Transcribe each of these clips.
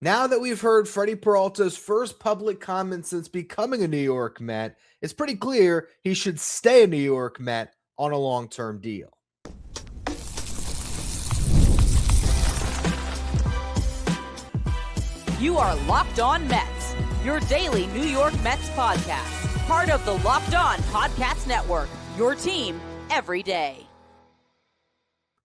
Now that we've heard Freddy Peralta's first public comment since becoming a New York Met, it's pretty clear he should stay a New York Met on a long-term deal. You are Locked On Mets, your daily New York Mets podcast. Part of the Locked On Podcast Network, your team every day.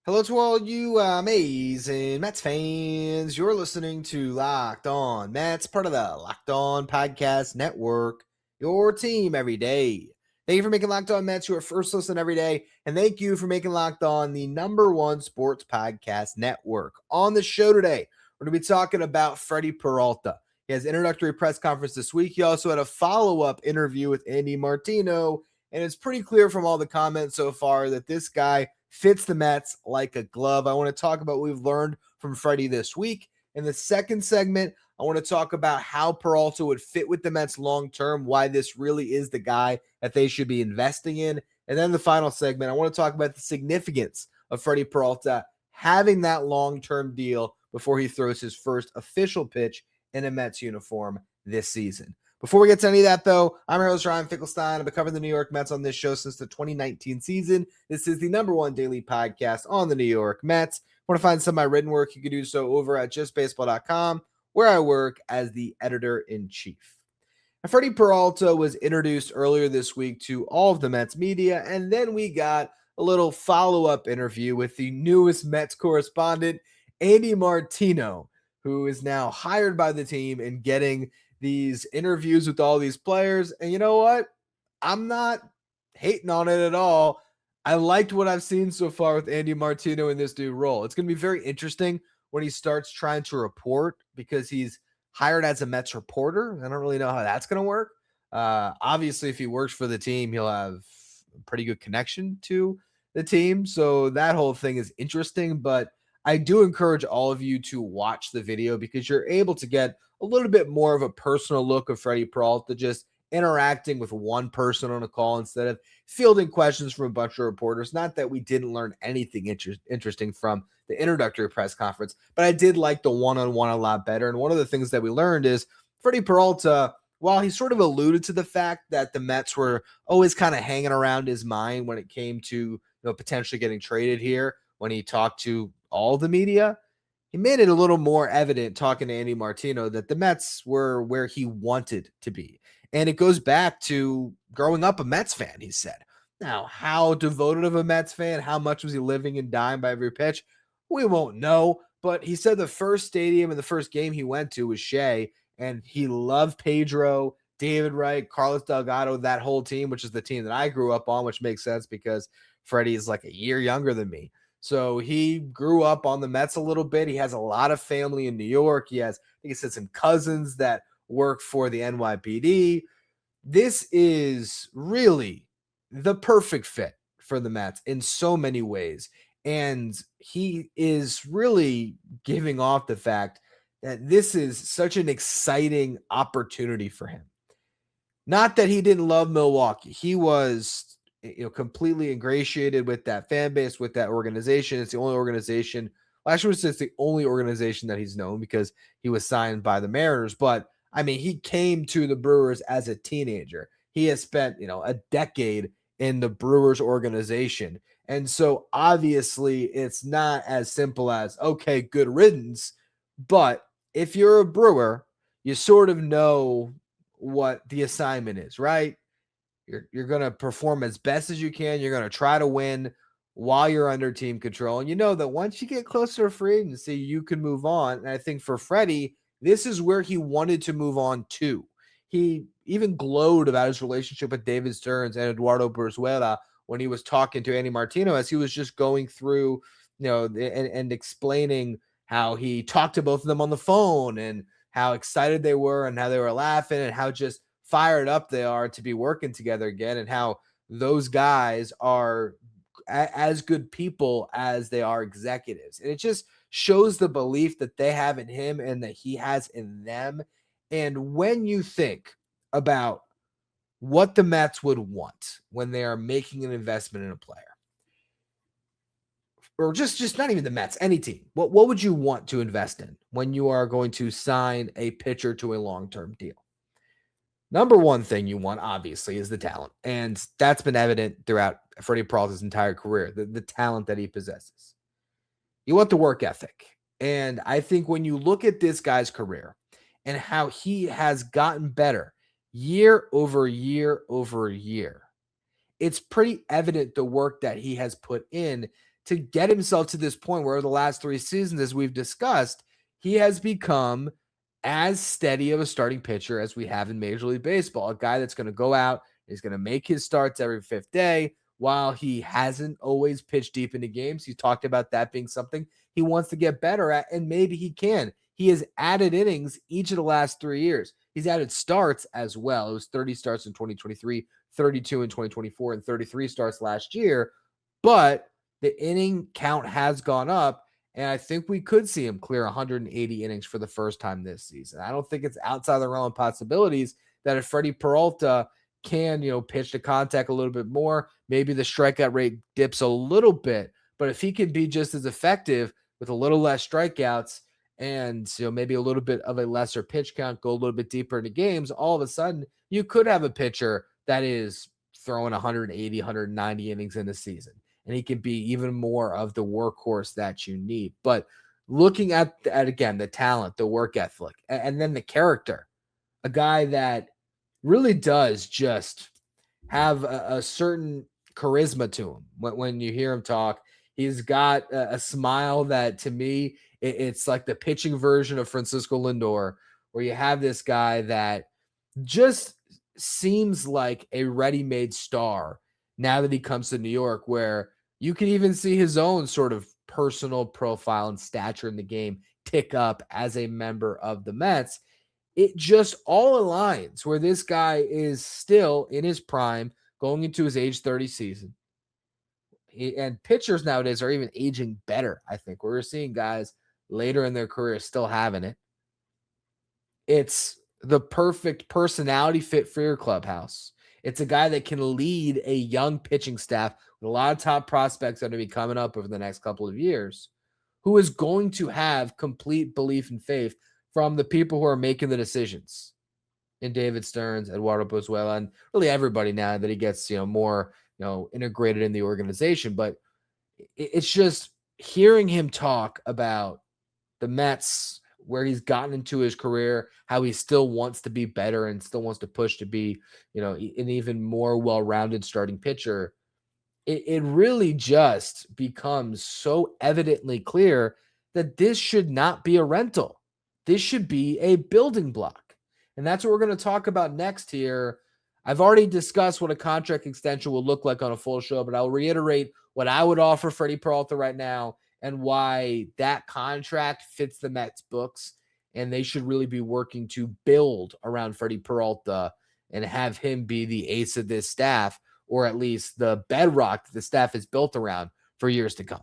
Hello to all you amazing Mets fans. You're listening to Locked On Mets, part of the Locked On Podcast Network, your team every day. Thank you for making Locked On Mets your first listen every day, and thank you for making Locked On the #1 sports podcast network. On the show today, we're going to be talking about Freddy Peralta. He has an introductory press conference this week. He also had a follow-up interview with Andy Martino, and it's pretty clear from all the comments so far that this guy fits the Mets like a glove. I want to talk about what we've learned from Freddy this week. In the second segment, I want to talk about how Peralta would fit with the Mets long-term, why this really is the guy that they should be investing in. And then the final segment, I want to talk about the significance of Freddy Peralta having that long-term deal before he throws his first official pitch in a Mets uniform this season. Before we get to any of that, though, I'm your host, Ryan Finkelstein. I've been covering the New York Mets on this show since the 2019 season. This is the #1 daily podcast on the New York Mets. Want to find some of my written work? You can do so over at justbaseball.com, where I work as the editor-in-chief. Now, Freddy Peralta was introduced earlier this week to all of the Mets media, and then we got a little follow-up interview with the newest Mets correspondent, Andy Martino, who is now hired by the team and getting these interviews with all these players. And you know what? I'm not hating on it at all. I liked what I've seen so far with Andy Martino in this new role. It's going to be very interesting when he starts trying to report because he's hired as a Mets reporter. I don't really know how that's going to work. Obviously, if he works for the team, he'll have a pretty good connection to the team. So that whole thing is interesting, but I do encourage all of you to watch the video because you're able to get a little bit more of a personal look of Freddy Peralta, just interacting with one person on a call instead of fielding questions from a bunch of reporters. Not that we didn't learn anything interesting from the introductory press conference, but I did like the one-on-one a lot better. And one of the things that we learned is Freddy Peralta, while he sort of alluded to the fact that the Mets were always kind of hanging around his mind when it came to potentially getting traded here, when he talked to all the media, he made it a little more evident talking to Andy Martino that the Mets were where he wanted to be. And it goes back to growing up a Mets fan, he said. Now, how devoted of a Mets fan, how much was he living and dying by every pitch? We won't know, but he said the first stadium and the first game he went to was Shea, and he loved Pedro, David Wright, Carlos Delgado, that whole team, which is the team that I grew up on, which makes sense because Freddie is like a year younger than me. So he grew up on the Mets a little bit. He has a lot of family in New York. He has, I think he said, some cousins that work for the NYPD. This is really the perfect fit for the Mets in so many ways. And he is really giving off the fact that this is such an exciting opportunity for him. Not that he didn't love Milwaukee. He was completely ingratiated with that fan base, with that organization. It's the only organization. Well, actually, it's the only organization that he's known because he was signed by the Mariners. But I mean, he came to the Brewers as a teenager. He has spent, a decade in the Brewers organization. And so obviously it's not as simple as, okay, good riddance. But if you're a Brewer, you sort of know what the assignment is, right? You're going to perform as best as you can. You're going to try to win while you're under team control. And you know that once you get closer to free agency, you can move on. And I think for Freddie, this is where he wanted to move on to. He even glowed about his relationship with David Stearns and Eduardo Brizuela when he was talking to Andy Martino as he was just going through, and explaining how he talked to both of them on the phone and how excited they were and how they were laughing and how just fired up they are to be working together again, and how those guys are as good people as they are executives. And it just shows the belief that they have in him and that he has in them. And when you think about what the Mets would want when they are making an investment in a player, or just not even the Mets, any team, what would you want to invest in when you are going to sign a pitcher to a long-term deal? Number one thing you want, obviously, is the talent. And that's been evident throughout Freddy Peralta's entire career, the talent that he possesses. You want the work ethic. And I think when you look at this guy's career and how he has gotten better year over year over year, it's pretty evident the work that he has put in to get himself to this point where the last 3 seasons, as we've discussed, he has become as steady of a starting pitcher as we have in Major League Baseball, a guy that's going to go out, he's going to make his starts every 5th day. While he hasn't always pitched deep into games, he's talked about that being something he wants to get better at, and maybe he can. He has added innings each of the last 3 years. He's added starts as well. It was 30 starts in 2023, 32 in 2024, and 33 starts last year. But the inning count has gone up, and I think we could see him clear 180 innings for the first time this season. I don't think it's outside the realm of possibilities that if Freddy Peralta can, pitch to contact a little bit more, maybe the strikeout rate dips a little bit. But if he can be just as effective with a little less strikeouts and maybe a little bit of a lesser pitch count, go a little bit deeper into games, all of a sudden you could have a pitcher that is throwing 180, 190 innings in a season. And he can be even more of the workhorse that you need. But looking at again, the talent, the work ethic, and then the character, a guy that really does just have a certain charisma to him. When you hear him talk, he's got a smile that, to me, it's like the pitching version of Francisco Lindor, where you have this guy that just seems like a ready-made star now that he comes to New York, where you can even see his own sort of personal profile and stature in the game tick up as a member of the Mets. It just all aligns where this guy is still in his prime, going into his age 30 season. And pitchers nowadays are even aging better, I think. We're seeing guys later in their career still having it. It's the perfect personality fit for your clubhouse. It's a guy that can lead a young pitching staff with a lot of top prospects that are going to be coming up over the next couple of years, who is going to have complete belief and faith from the people who are making the decisions in David Stearns, Eduardo Pozuelo, and really everybody now that he gets, more, integrated in the organization. But it's just hearing him talk about the Mets, where he's gotten into his career, how he still wants to be better and still wants to push to be, an even more well-rounded starting pitcher. It really just becomes so evidently clear that this should not be a rental. This should be a building block. And that's what we're going to talk about next here. I've already discussed what a contract extension will look like on a full show, but I'll reiterate what I would offer Freddy Peralta right now and why that contract fits the Mets books. And they should really be working to build around Freddy Peralta and have him be the ace of this staff, or at least the bedrock that the staff is built around for years to come.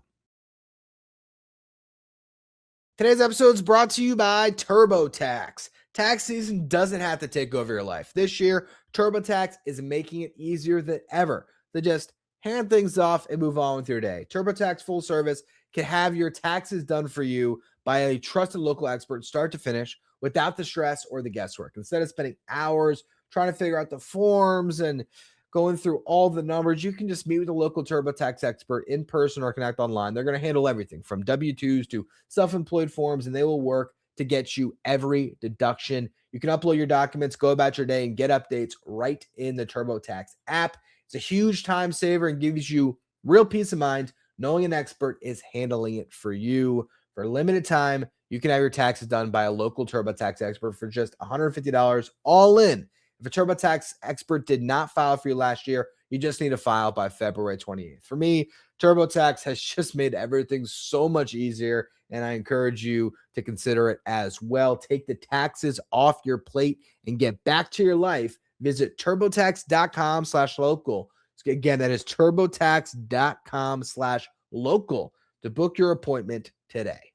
Today's episode is brought to you by TurboTax. Tax season doesn't have to take over your life. This year, TurboTax is making it easier than ever to just hand things off and move on with your day. TurboTax Full Service can have your taxes done for you by a trusted local expert start to finish without the stress or the guesswork. Instead of spending hours trying to figure out the forms and going through all the numbers, you can just meet with a local TurboTax expert in person or connect online. They're going to handle everything from W-2s to self-employed forms, and they will work to get you every deduction. You can upload your documents, go about your day, and get updates right in the TurboTax app. It's a huge time saver and gives you real peace of mind knowing an expert is handling it for you. For a limited time, you can have your taxes done by a local TurboTax expert for just $150 all in. If a TurboTax expert did not file for you last year, you just need to file by February 28th. For me, TurboTax has just made everything so much easier, and I encourage you to consider it as well. Take the taxes off your plate and get back to your life. Visit turbotax.com/local. Again, that is turbotax.com/local to book your appointment today.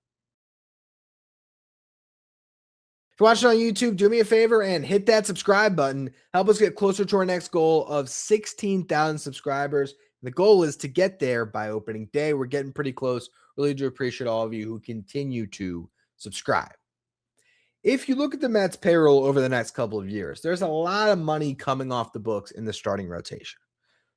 If you're watching on YouTube, do me a favor and hit that subscribe button. Help us get closer to our next goal of 16,000 subscribers. The goal is to get there by opening day. We're getting pretty close. Really do appreciate all of you who continue to subscribe. If you look at the Mets payroll over the next couple of years, there's a lot of money coming off the books in the starting rotation.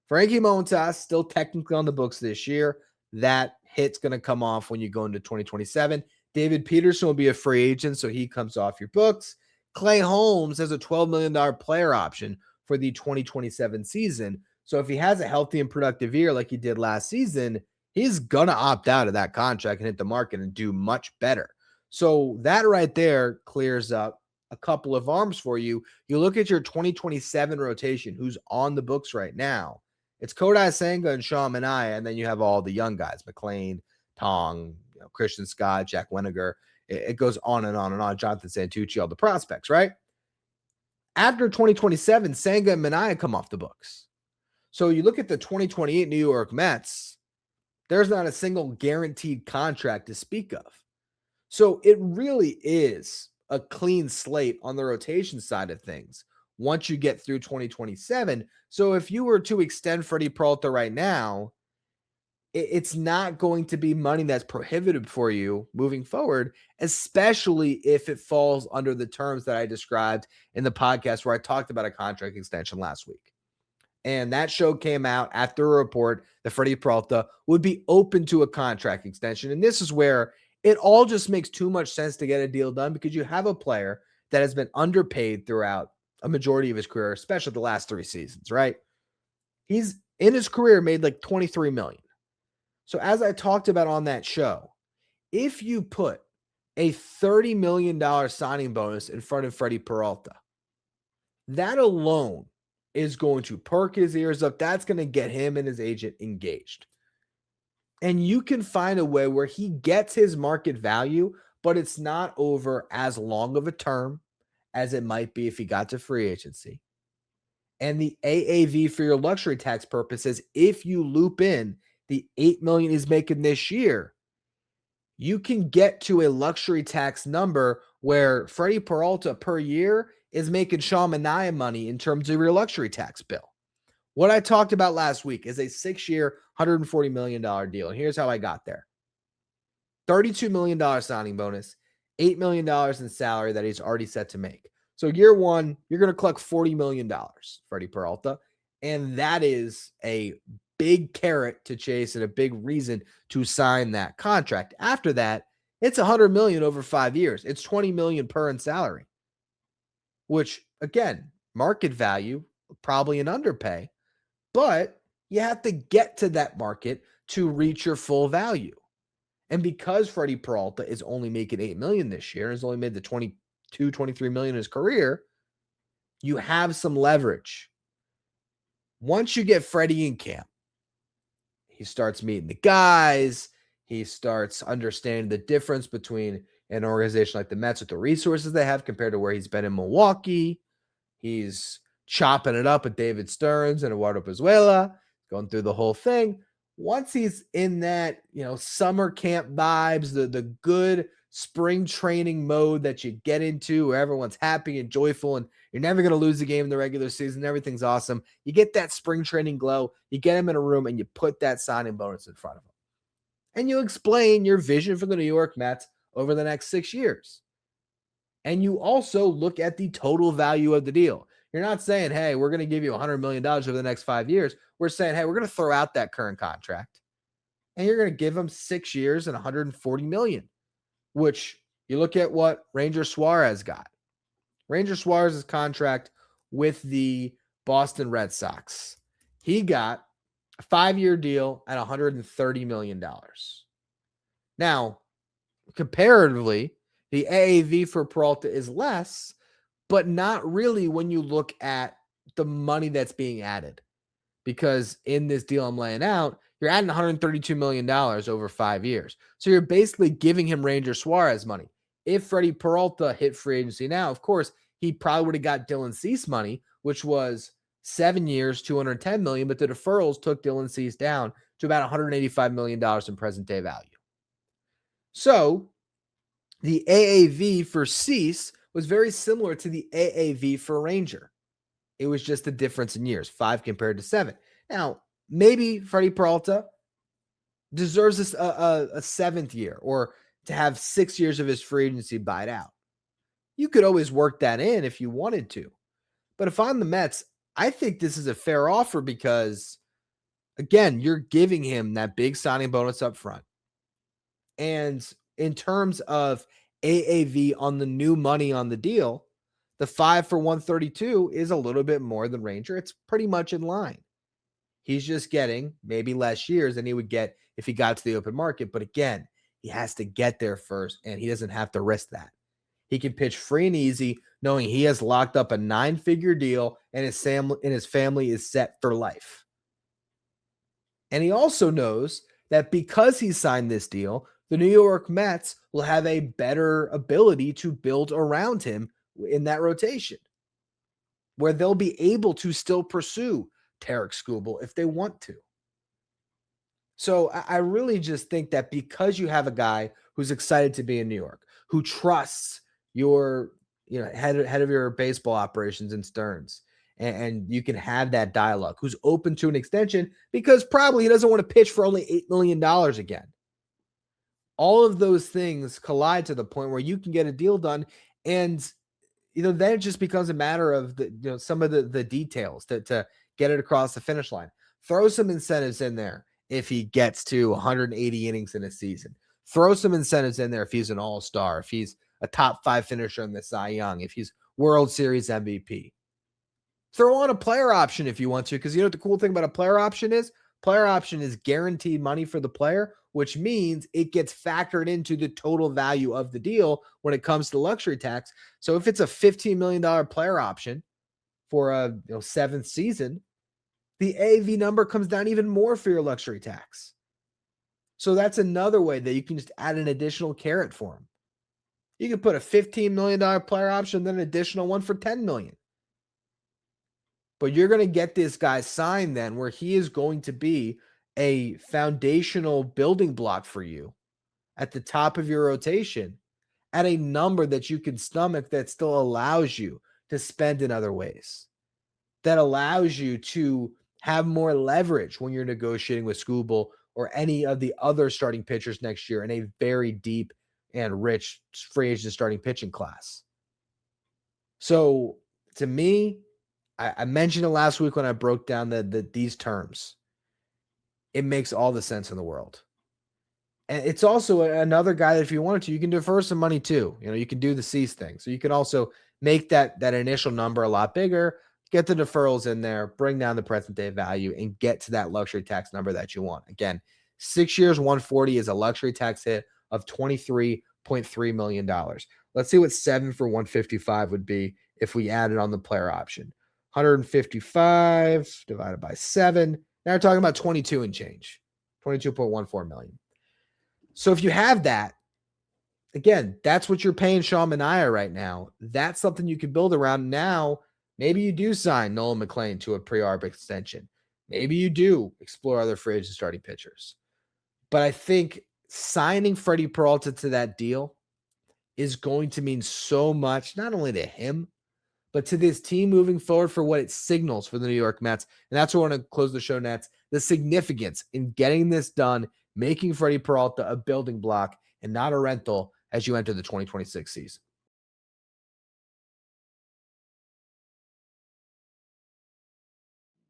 Frankie Montas still technically on the books this year. That hit's going to come off when you go into 2027. David Peterson will be a free agent, so he comes off your books. Clay Holmes has a $12 million player option for the 2027 season. So if he has a healthy and productive year like he did last season, he's going to opt out of that contract and hit the market and do much better. So that right there clears up a couple of arms for you. You look at your 2027 rotation, who's on the books right now. It's Kodai Senga and Sean Manaea, and then you have all the young guys, McLean, Tong, Christian Scott, Jack Weniger. It goes on and on and on. Jonathan Santucci, all the prospects, right? After 2027, Senga and Manaea come off the books. So you look at the 2028 New York Mets, there's not a single guaranteed contract to speak of. So it really is a clean slate on the rotation side of things once you get through 2027. So if you were to extend Freddy Peralta right now, it's not going to be money that's prohibitive for you moving forward, especially if it falls under the terms that I described in the podcast where I talked about a contract extension last week. And that show came out after a report that Freddy Peralta would be open to a contract extension. And this is where it all just makes too much sense to get a deal done, because you have a player that has been underpaid throughout a majority of his career, especially the last 3 seasons, right? He's in his career made like $23 million. So as I talked about on that show, if you put a $30 million signing bonus in front of Freddy Peralta, that alone is going to perk his ears up. That's going to get him and his agent engaged. And you can find a way where he gets his market value, but it's not over as long of a term as it might be if he got to free agency. And the AAV for your luxury tax purposes, if you loop in the $8 million he's making this year, you can get to a luxury tax number where Freddy Peralta per year is making Sean Manaea money in terms of your luxury tax bill. What I talked about last week is a 6-year, $140 million deal. And here's how I got there. $32 million signing bonus, $8 million in salary that he's already set to make. So year one, you're going to collect $40 million, Freddy Peralta. And that is a big carrot to chase and a big reason to sign that contract. After that, it's $100 million over 5 years. It's $20 million per in salary, which again, market value, probably an underpay, but you have to get to that market to reach your full value. And because Freddy Peralta is only making $8 million this year and has only made the $23 million in his career, you have some leverage. Once you get Freddie in camp, he starts meeting the guys. He starts understanding the difference between an organization like the Mets with the resources they have compared to where he's been in Milwaukee. He's chopping it up with David Stearns and Eduardo Pezuela, going through the whole thing. Once he's in that, summer camp vibes, the good spring training mode that you get into where everyone's happy and joyful and you're never going to lose a game in the regular season, everything's awesome. You get that spring training glow, you get him in a room and you put that signing bonus in front of him. And you explain your vision for the New York Mets over the next 6 years. And you also look at the total value of the deal. You're not saying, hey, we're going to give you $100 million over the next 5 years. We're saying, hey, we're going to throw out that current contract. And you're going to give him 6 years and $140 million, which you look at what Ranger Suarez got. Ranger Suarez's contract with the Boston Red Sox. He got a 5-year deal at $130 million. Now, comparatively, the AAV for Peralta is less, but not really when you look at the money that's being added. Because in this deal I'm laying out, you're adding $132 million over 5 years. So you're basically giving him Ranger Suarez money. If Freddy Peralta hit free agency now, of course, he probably would have got Dylan Cease money, which was 7 years, $210 million, but the deferrals took Dylan Cease down to about $185 million in present day value. So the AAV for Cease was very similar to the AAV for Ranger. It was just the difference in years, 5 compared to 7. Now, maybe Freddy Peralta deserves this, a 7th year, or to have 6 years of his free agency buyed out. You could always work that in if you wanted to. But if I'm the Mets, I think this is a fair offer because, again, you're giving him that big signing bonus up front. And in terms of AAV on the new money on the deal, the 5 for 132 is a little bit more than Ranger. It's pretty much in line. He's just getting maybe less years than he would get if he got to the open market. But again, he has to get there first, and he doesn't have to risk that. He can pitch free and easy, knowing he has locked up a 9-figure deal and his family is set for life. And he also knows that because he signed this deal, the New York Mets will have a better ability to build around him in that rotation, where they'll be able to still pursue Tarek Skubal if they want to. So I really just think that because you have a guy who's excited to be in New York, who trusts your head of your baseball operations in Stearns, and you can have that dialogue, who's open to an extension because probably he doesn't want to pitch for only $8 million again. All of those things collide to the point where you can get a deal done, and then it just becomes a matter of some of the details to get it across the finish line. Throw some incentives in there if he gets to 180 innings in a season. Throw some incentives in there if he's an all-star, if he's a top 5 finisher in the Cy Young, if he's World Series MVP. Throw on a player option if you want to, because you know what the cool thing about a player option is? Player option is guaranteed money for the player, which means it gets factored into the total value of the deal when it comes to luxury tax. So if it's a $15 million player option for a 7th season, the AAV number comes down even more for your luxury tax. So that's another way that you can just add an additional carrot for him. You can put a $15 million player option, then an additional one for $10 million. But you're going to get this guy signed then where he is going to be a foundational building block for you at the top of your rotation at a number that you can stomach, that still allows you to spend in other ways, that allows you to have more leverage when you're negotiating with Skubal or any of the other starting pitchers next year in a very deep and rich free agent starting pitching class. So to me, I mentioned it last week when I broke down these terms. It makes all the sense in the world. And it's also another guy that if you wanted to, you can defer some money too. You can do the cease thing. So you can also make that initial number a lot bigger, get the deferrals in there, bring down the present day value, and get to that luxury tax number that you want. Again, 6 years, 140 is a luxury tax hit of $23.3 million. Let's see what 7 for 155 would be if we added on the player option. 155 divided by 7. Now we're talking about 22 and change, 22.14 million. So if you have that, again, that's what you're paying Sean Manaea right now. That's something you can build around. Now, maybe you do sign Nolan McLean to a pre-arb extension. Maybe you do explore other free agent starting pitchers. But I think signing Freddy Peralta to that deal is going to mean so much, not only to him, but to this team moving forward for what it signals for the New York Mets. And that's where I want to close the show, Nets. The significance in getting this done, making Freddy Peralta a building block and not a rental as you enter the 2026 season.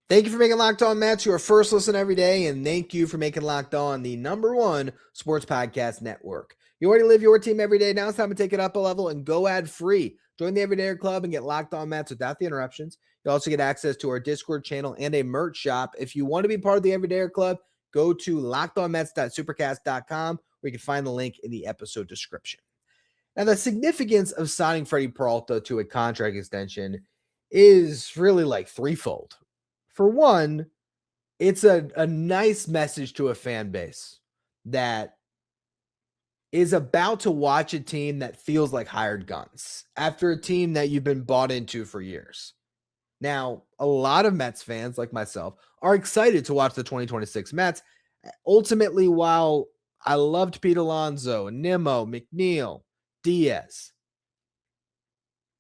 Thank you for making Locked On Mets your first listen every day, and thank you for making Locked On the #1 sports podcast network. You already live your team every day. Now it's time to take it up a level and go ad-free. Join the Everydayer Club and get Locked On Mets without the interruptions. You also get access to our Discord channel and a merch shop. If you want to be part of the Everydayer Club, go to lockedonmets.supercast.com, where you can find the link in the episode description. Now, the significance of signing Freddy Peralta to a contract extension is really like threefold. For one, it's a nice message to a fan base that is about to watch a team that feels like hired guns after a team that you've been bought into for years. Now, a lot of Mets fans like myself are excited to watch the 2026 Mets. Ultimately, while I loved Pete Alonso, Nimmo, McNeil, Diaz,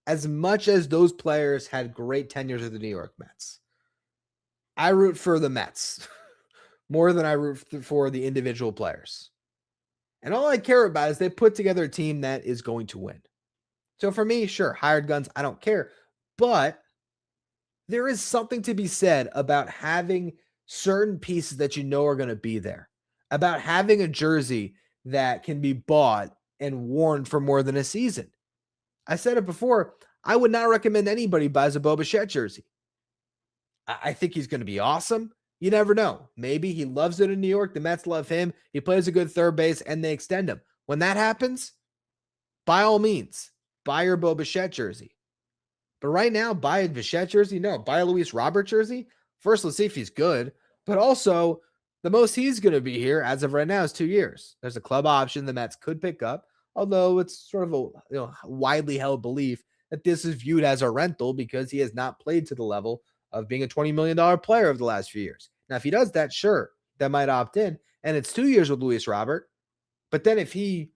as much as those players had great tenures with the New York Mets, I root for the Mets. more than I root for the individual players. And all I care about is they put together a team that is going to win. So for me, sure, hired guns, I don't care. But there is something to be said about having certain pieces that you know are going to be there, about having a jersey that can be bought and worn for more than a season. I said it before, I would not recommend anybody buys a Bo Bichette jersey. I think he's going to be awesome. You never know. Maybe he loves it in New York. The Mets love him. He plays a good third base and they extend him. When that happens, by all means, buy your Bo Bichette jersey. But right now, buy a Bichette jersey? No, buy a Luis Robert jersey. First, let's see if he's good. But also, the most he's going to be here as of right now is 2 years. There's a club option the Mets could pick up, although it's sort of a widely held belief that this is viewed as a rental because he has not played to the level of being a $20 million player over the last few years. Now, if he does that, sure, that might opt in. And it's 2 years with Luis Robert. But then if he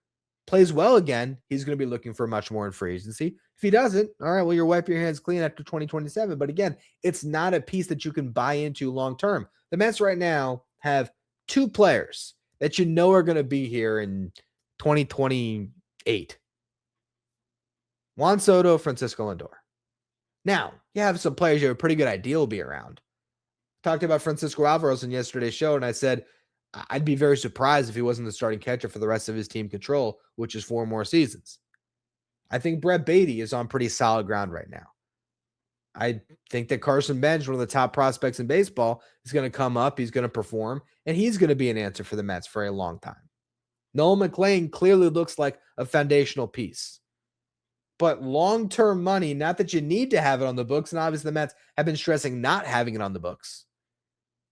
plays well again, he's going to be looking for much more in free agency. If he doesn't, all right, well, you're wipe your hands clean after 2027. But again, it's not a piece that you can buy into long term. The Mets right now have 2 players that you know are going to be here in 2028. Juan Soto, Francisco Lindor. Now, you have some players you have a pretty good idea will be around. Talked about Francisco Alvarez in yesterday's show, and I said I'd be very surprised if he wasn't the starting catcher for the rest of his team control, which is 4 more seasons. I think Brett Beatty is on pretty solid ground right now. I think that Carson Bench, one of the top prospects in baseball, is going to come up, he's going to perform, and he's going to be an answer for the Mets for a long time. Noel McLean clearly looks like a foundational piece. But long-term money, not that you need to have it on the books, and obviously the Mets have been stressing not having it on the books.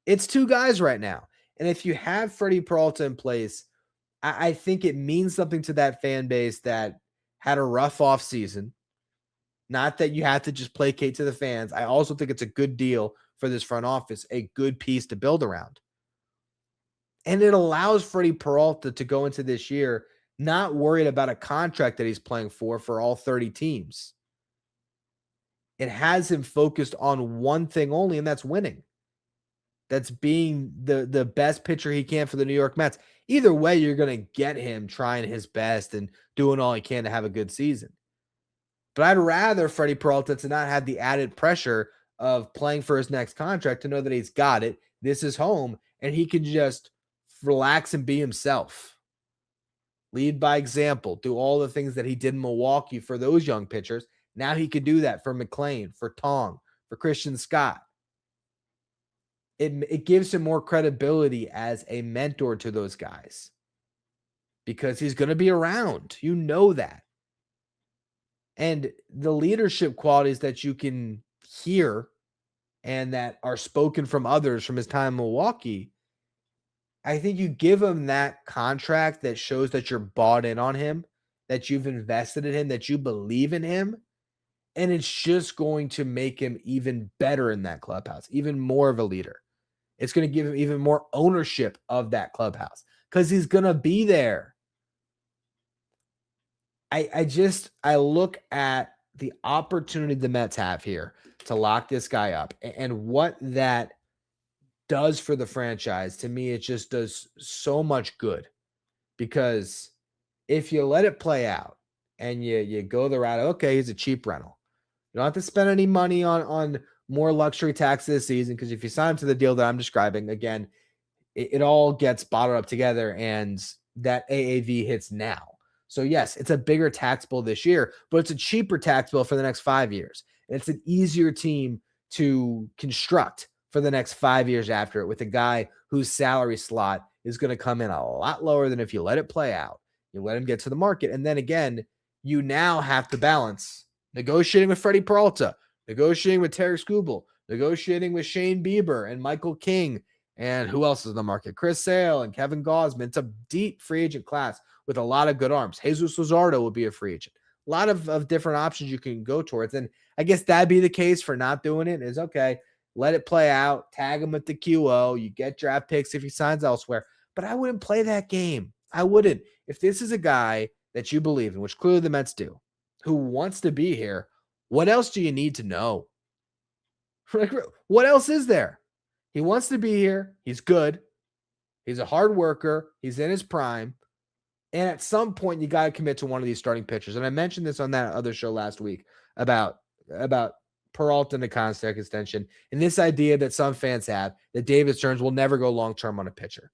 It's 2 guys right now. And if you have Freddy Peralta in place, I think it means something to that fan base that had a rough offseason. Not that you have to just placate to the fans. I also think it's a good deal for this front office, a good piece to build around. And it allows Freddy Peralta to go into this year not worried about a contract that he's playing for all 30 teams. It has him focused on one thing only, and that's winning. That's being the best pitcher he can for the New York Mets. Either way, you're going to get him trying his best and doing all he can to have a good season. But I'd rather Freddy Peralta to not have the added pressure of playing for his next contract, to know that he's got it. This is home, and he can just relax and be himself. Lead by example, do all the things that he did in Milwaukee for those young pitchers. Now he could do that for McLean, for Tong, for Christian Scott. It gives him more credibility as a mentor to those guys because he's going to be around. You know that. And the leadership qualities that you can hear and that are spoken from others from his time in Milwaukee, I think you give him that contract that shows that you're bought in on him, that you've invested in him, that you believe in him, and it's just going to make him even better in that clubhouse, even more of a leader. It's going to give him even more ownership of that clubhouse because he's going to be there. I look at the opportunity the Mets have here to lock this guy up and what that does for the franchise. To me, it just does so much good because if you let it play out and you go the route, okay, he's a cheap rental. You don't have to spend any money on more luxury tax this season because if you sign him to the deal that I'm describing, again, it all gets bottled up together and that AAV hits now. So yes, it's a bigger tax bill this year, but it's a cheaper tax bill for the next 5 years. And it's an easier team to construct for the next 5 years after it with a guy whose salary slot is going to come in a lot lower than if you let it play out. You let him get to the market. And then again, you now have to balance negotiating with Freddy Peralta, negotiating with Terry Skubal, negotiating with Shane Bieber and Michael King. And who else is in the market? Chris Sale and Kevin Gausman. It's a deep free agent class with a lot of good arms. Jesus Luzardo will be a free agent. A lot of different options you can go towards. And I guess that'd be the case for not doing it is, okay, let it play out, tag him with the QO. You get draft picks if he signs elsewhere. But I wouldn't play that game. I wouldn't. If this is a guy that you believe in, which clearly the Mets do, who wants to be here, what else do you need to know? What else is there? He wants to be here. He's good. He's a hard worker. He's in his prime. And at some point, you got to commit to one of these starting pitchers. And I mentioned this on that other show last week about Peralta and the contract extension, and this idea that some fans have that David Stearns will never go long-term on a pitcher.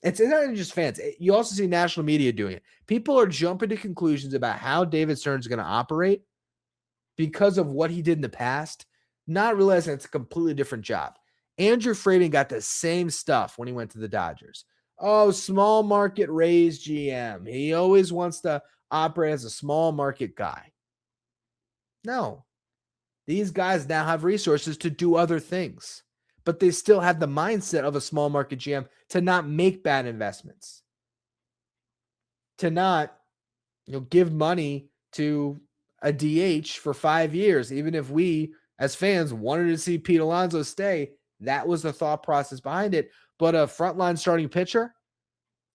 It's not even just fans. You also see national media doing it. People are jumping to conclusions about how David Stearns is going to operate because of what he did in the past, not realizing it's a completely different job. Andrew Friedman got the same stuff when he went to the Dodgers. Oh, small market Rays GM. He always wants to operate as a small market guy. No. These guys now have resources to do other things, but they still have the mindset of a small market GM to not make bad investments, to not, give money to a DH for 5 years. Even if we as fans wanted to see Pete Alonso stay, that was the thought process behind it. But a frontline starting pitcher,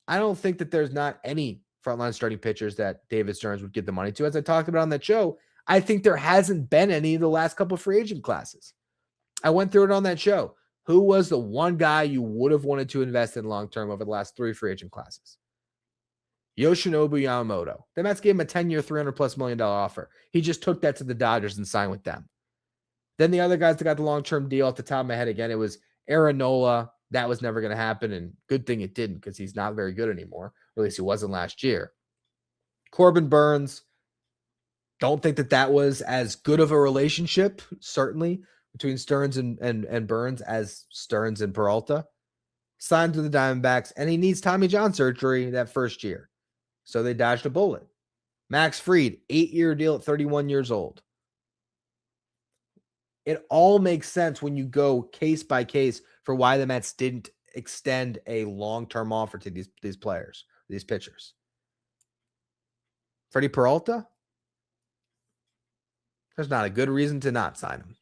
I don't think that there's not any frontline starting pitchers that David Stearns would give the money to. As I talked about on that show, I think there hasn't been any in the last couple of free agent classes. I went through it on that show. Who was the one guy you would have wanted to invest in long-term over the last 3 free agent classes? Yoshinobu Yamamoto. The Mets gave him a 10-year, $300+ million offer. He just took that to the Dodgers and signed with them. Then the other guys that got the long-term deal, off the top of my head again, it was Aaron Nola. That was never going to happen, and good thing it didn't because he's not very good anymore. Or at least he wasn't last year. Corbin Burns. Don't think that was as good of a relationship, certainly, between Stearns and Burns as Stearns and Peralta. Signed to the Diamondbacks, and he needs Tommy John surgery that first year. So they dodged a bullet. Max Fried, 8-year deal at 31 years old. It all makes sense when you go case by case for why the Mets didn't extend a long-term offer to these players, these pitchers. Freddy Peralta? There's not a good reason to not sign him.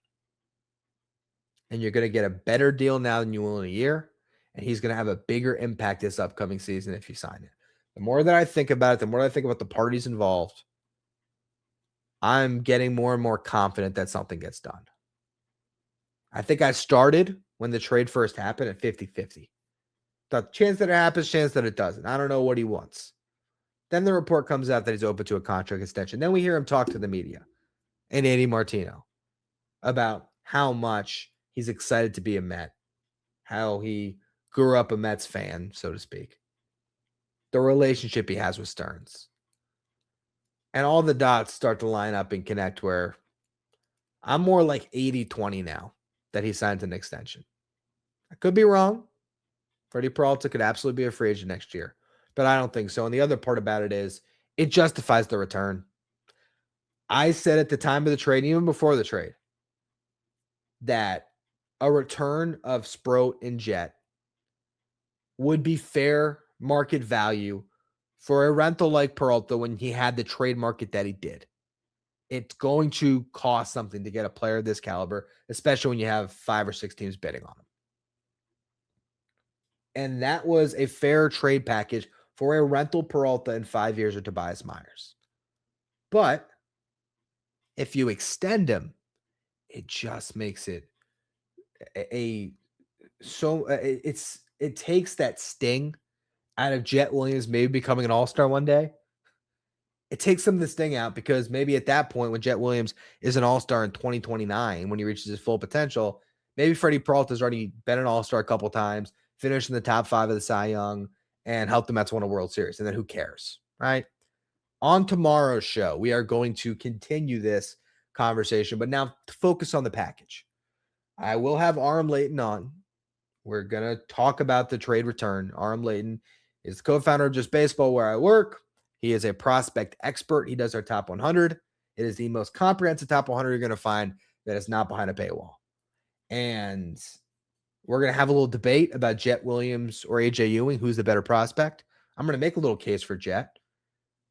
And you're going to get a better deal now than you will in a year. And he's going to have a bigger impact this upcoming season if you sign it. The more that I think about it, the more I think about the parties involved, I'm getting more and more confident that something gets done. I think I started when the trade first happened at 50-50. The chance that it happens, chance that it doesn't. I don't know what he wants. Then the report comes out that he's open to a contract extension. Then we hear him talk to the media and Andy Martino about how much he's excited to be a Met, how he grew up a Mets fan, so to speak, the relationship he has with Stearns. And all the dots start to line up and connect where I'm more like 80-20 now that he signed an extension. I could be wrong. Freddy Peralta could absolutely be a free agent next year, but I don't think so. And the other part about it is it justifies the return. I said at the time of the trade, even before the trade, that a return of Sproat and Jet would be fair market value for a rental like Peralta when he had the trade market that he did. It's going to cost something to get a player of this caliber, especially when you have 5 or 6 teams bidding on him. And that was a fair trade package for a rental Peralta in 5 years or Tobias Myers. But if you extend him, it just makes it it takes that sting out of Jet Williams maybe becoming an all-star one day. It takes some of the sting out because maybe at that point when Jet Williams is an all-star in 2029, when he reaches his full potential, maybe Freddy Peralta has already been an all-star a couple times, finished in the top 5 of the Cy Young, and helped the Mets win a World Series. And then who cares, right? On tomorrow's show, we are going to continue this conversation, but now to focus on the package. I will have Aram Layton on. We're going to talk about the trade return. Aram Layton is the co-founder of Just Baseball, where I work. He is a prospect expert. He does our top 100. It is the most comprehensive top 100 you're going to find that is not behind a paywall. And we're going to have a little debate about Jet Williams or AJ Ewing, who's the better prospect. I'm going to make a little case for Jet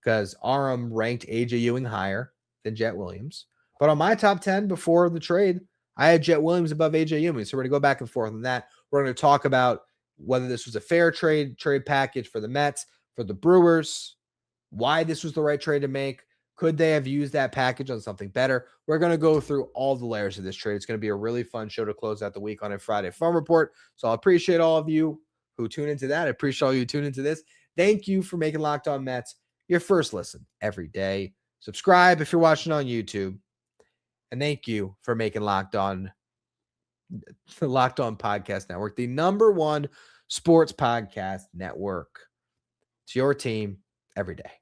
because Aram ranked AJ Ewing higher than Jet Williams. But on my top 10 before the trade, I had Jet Williams above AJ Ewing. So we're going to go back and forth on that. We're going to talk about whether this was a fair trade package for the Mets, for the Brewers, why this was the right trade to make. Could they have used that package on something better? We're going to go through all the layers of this trade. It's going to be a really fun show to close out the week on a Friday Farm Report. So I appreciate all of you who tune into that. I appreciate all you tune into this. Thank you for making Locked On Mets your first listen every day. Subscribe if you're watching on YouTube. And thank you for making Locked On Podcast Network the #1 sports podcast network. It's your team every day.